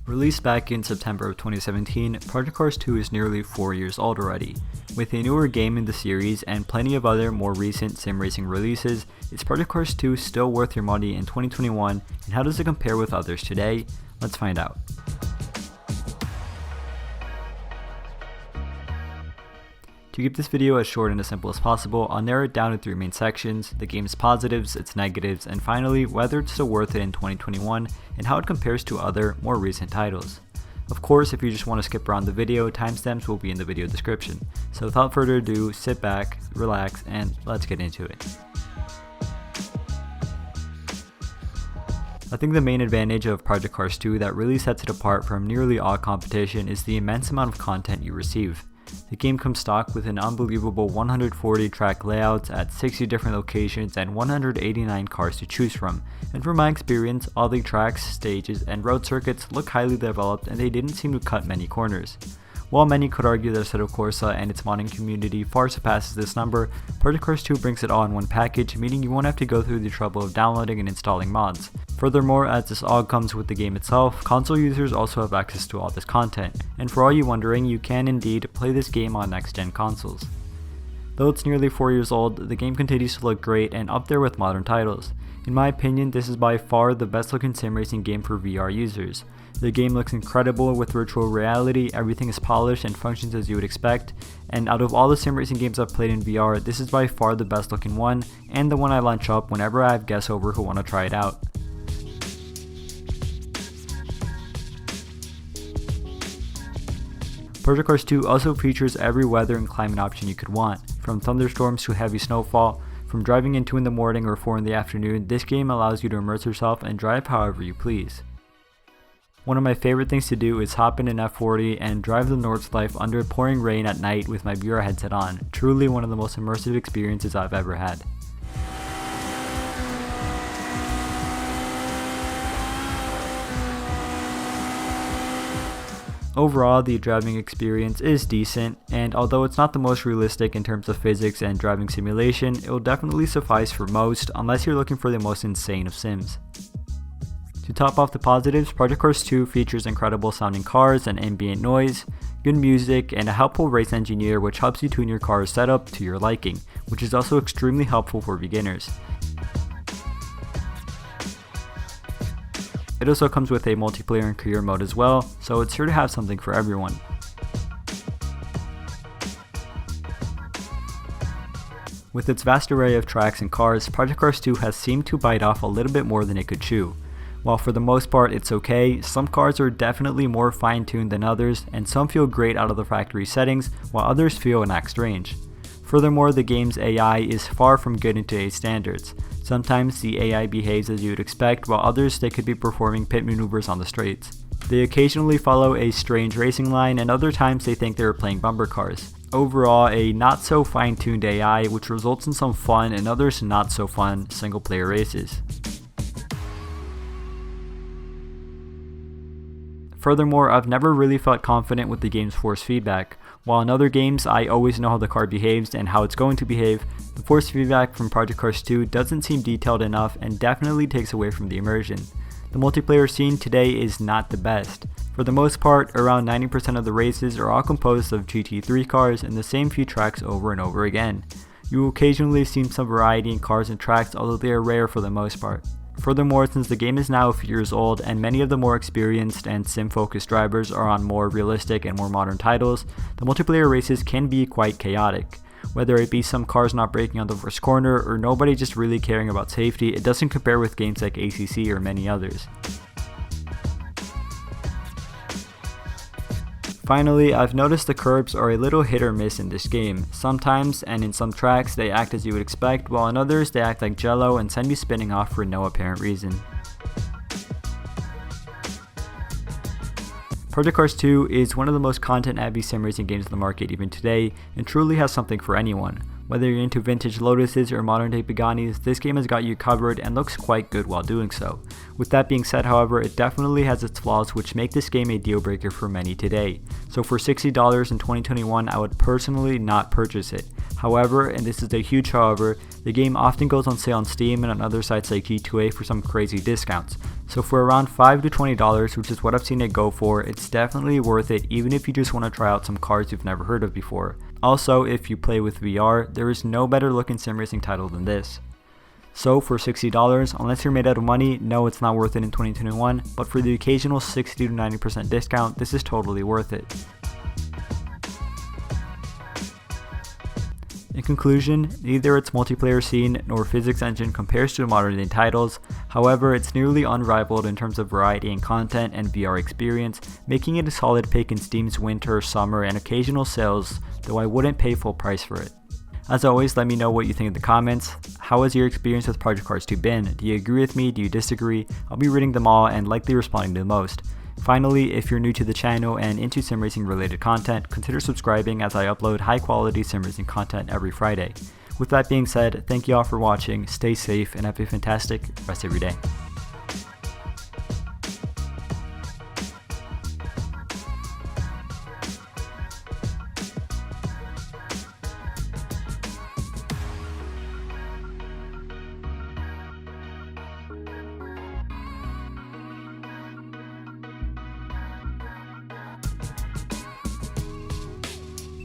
Released back in September of 2017, Project Cars 2 is nearly 4 years old already. With a newer game in the series and plenty of other more recent sim racing releases, is Project Cars 2 still worth your money in 2021, and how does it compare with others today? Let's find out. To keep this video as short and as simple as possible, I'll narrow it down to 3 main sections: the game's positives, its negatives, and finally, whether it's still worth it in 2021 and how it compares to other, more recent titles. Of course, if you just want to skip around the video, timestamps will be in the video description. So without further ado, sit back, relax, and let's get into it. I think the main advantage of Project Cars 2 that really sets it apart from nearly all competition is the immense amount of content you receive. The game comes stock with an unbelievable 140 track layouts at 60 different locations and 189 cars to choose from, and from my experience, all the tracks, stages, and road circuits look highly developed and they didn't seem to cut many corners. While many could argue that Assetto Corsa and its modding community far surpasses this number, Project Cars 2 brings it all in one package, meaning you won't have to go through the trouble of downloading and installing mods. Furthermore, as this all comes with the game itself, console users also have access to all this content, and for all you wondering, you can indeed play this game on next-gen consoles. Though it's nearly 4 years old, the game continues to look great and up there with modern titles. In my opinion, this is by far the best looking sim racing game for VR users. The game looks incredible with virtual reality, everything is polished and functions as you would expect, and out of all the sim racing games I've played in VR, this is by far the best looking one, and the one I launch up whenever I have guests over who want to try it out. Project Cars 2 also features every weather and climate option you could want, from thunderstorms to heavy snowfall. From driving in 2 in the morning or 4 in the afternoon, this game allows you to immerse yourself and drive however you please. One of my favorite things to do is hop in an F40 and drive the Nordschleife under pouring rain at night with my VR headset on. Truly one of the most immersive experiences I've ever had. Overall, the driving experience is decent, and although it's not the most realistic in terms of physics and driving simulation, it will definitely suffice for most, unless you're looking for the most insane of sims. To top off the positives, Project Cars 2 features incredible sounding cars and ambient noise, good music, and a helpful race engineer which helps you tune your car's setup to your liking, which is also extremely helpful for beginners. It also comes with a multiplayer and career mode as well, so it's sure to have something for everyone. With its vast array of tracks and cars, Project Cars 2 has seemed to bite off a little bit more than it could chew. While for the most part it's okay, some cars are definitely more fine-tuned than others, and some feel great out of the factory settings, while others feel and act strange. Furthermore, the game's AI is far from good in today's standards. Sometimes the AI behaves as you would expect, while others they could be performing pit maneuvers on the straights. They occasionally follow a strange racing line, and other times they think they are playing bumper cars. Overall, a not so fine-tuned AI which results in some fun and others not so fun single-player races. Furthermore, I've never really felt confident with the game's force feedback. While in other games, I always know how the car behaves and how it's going to behave, the force feedback from Project Cars 2 doesn't seem detailed enough and definitely takes away from the immersion. The multiplayer scene today is not the best. For the most part, around 90% of the races are all composed of GT3 cars and the same few tracks over and over again. You will occasionally see some variety in cars and tracks, although they are rare for the most part. Furthermore, since the game is now a few years old and many of the more experienced and sim-focused drivers are on more realistic and more modern titles, the multiplayer races can be quite chaotic. Whether it be some cars not braking on the first corner or nobody just really caring about safety, it doesn't compare with games like ACC or many others. Finally, I've noticed the curbs are a little hit or miss in this game. Sometimes, and in some tracks, they act as you would expect, while in others they act like jello and send you spinning off for no apparent reason. Project Cars 2 is one of the most content-heavy sim racing games on the market even today, and truly has something for anyone. Whether you're into vintage Lotuses or modern day Pagani's, this game has got you covered and looks quite good while doing so. With that being said, however, it definitely has its flaws which make this game a deal breaker for many today. So for $60 in 2021, I would personally not purchase it. However, and this is a huge however, the game often goes on sale on Steam and on other sites like G2A for some crazy discounts. So for around $5 to $20, which is what I've seen it go for, it's definitely worth it even if you just want to try out some cars you've never heard of before. Also, if you play with VR, there is no better looking sim racing title than this. So for $60, unless you're made out of money, no, it's not worth it in 2021, but for the occasional 60 to 90% discount, this is totally worth it. In conclusion, neither its multiplayer scene nor physics engine compares to modern day titles. However, it's nearly unrivaled in terms of variety and content and VR experience, making it a solid pick in Steam's winter, summer, and occasional sales, though I wouldn't pay full price for it. As always, let me know what you think in the comments. How has your experience with Project Cars 2 been? Do you agree with me? Do you disagree? I'll be reading them all and likely responding to the most. Finally, if you're new to the channel and into sim racing related content, consider subscribing as I upload high quality sim racing content every Friday. With that being said, thank you all for watching, stay safe, and have a fantastic rest of your day.